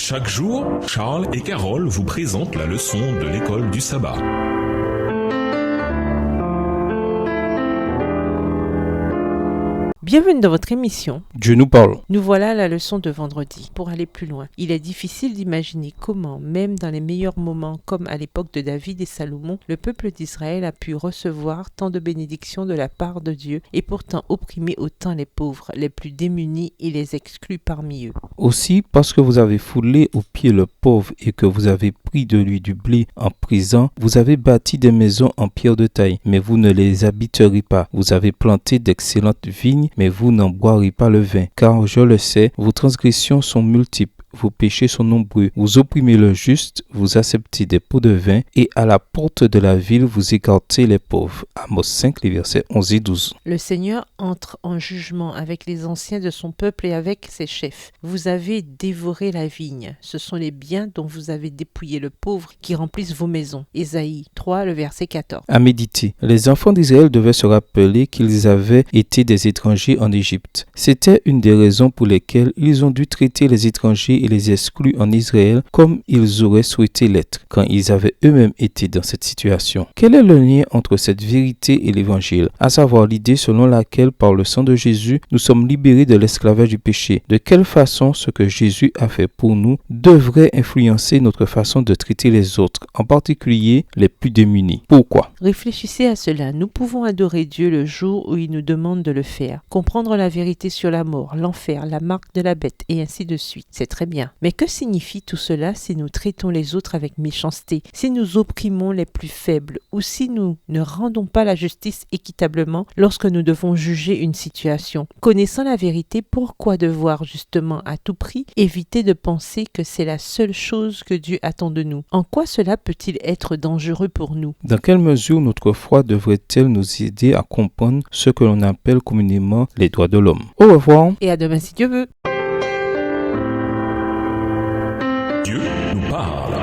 Chaque jour, Charles et Carole vous présentent la leçon de l'école du sabbat. Bienvenue dans votre émission. Dieu nous parle. Nous voilà à la leçon de vendredi. Pour aller plus loin, il est difficile d'imaginer comment, même dans les meilleurs moments comme à l'époque de David et Salomon, le peuple d'Israël a pu recevoir tant de bénédictions de la part de Dieu et pourtant opprimer autant les pauvres, les plus démunis et les exclus parmi eux. Aussi, parce que vous avez foulé aux pieds le pauvre et que vous avez pris de lui du blé en prison, vous avez bâti des maisons en pierre de taille, mais vous ne les habiterez pas. Vous avez planté d'excellentes vignes, mais vous n'en boirez pas le vin. Car je le sais, vos transgressions sont multiples. Vos péchés sont nombreux. Vous opprimez le juste, vous acceptez des pots de vin, et à la porte de la ville, vous écartez les pauvres. Amos 5, les versets 11 et 12. Le Seigneur entre en jugement avec les anciens de son peuple et avec ses chefs. Vous avez dévoré la vigne. Ce sont les biens dont vous avez dépouillé le pauvre qui remplissent vos maisons. Ésaïe 3, le verset 14. À méditer. Les enfants d'Israël devaient se rappeler qu'ils avaient été des étrangers en Égypte. C'était une des raisons pour lesquelles ils ont dû traiter les étrangers et les exclus en Israël comme ils auraient souhaité l'être quand ils avaient eux-mêmes été dans cette situation. Quel est le lien entre cette vérité et l'évangile, à savoir l'idée selon laquelle par le sang de Jésus, nous sommes libérés de l'esclavage du péché? De quelle façon ce que Jésus a fait pour nous devrait influencer notre façon de traiter les autres, en particulier les plus démunis? Pourquoi? Réfléchissez à cela. Nous pouvons adorer Dieu le jour où il nous demande de le faire, comprendre la vérité sur la mort, l'enfer, la marque de la bête et ainsi de suite. C'est très bien. Mais que signifie tout cela si nous traitons les autres avec méchanceté, si nous opprimons les plus faibles ou si nous ne rendons pas la justice équitablement lorsque nous devons juger une situation? Connaissant la vérité, pourquoi devoir justement à tout prix éviter de penser que c'est la seule chose que Dieu attend de nous? En quoi cela peut-il être dangereux pour nous? Dans quelle mesure notre foi devrait-elle nous aider à comprendre ce que l'on appelle communément les droits de l'homme? Au revoir. Et à demain si Dieu veut. Dieu nous parle.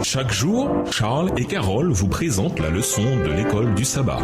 Chaque jour, Charles et Carole vous présentent la leçon de l'école du sabbat.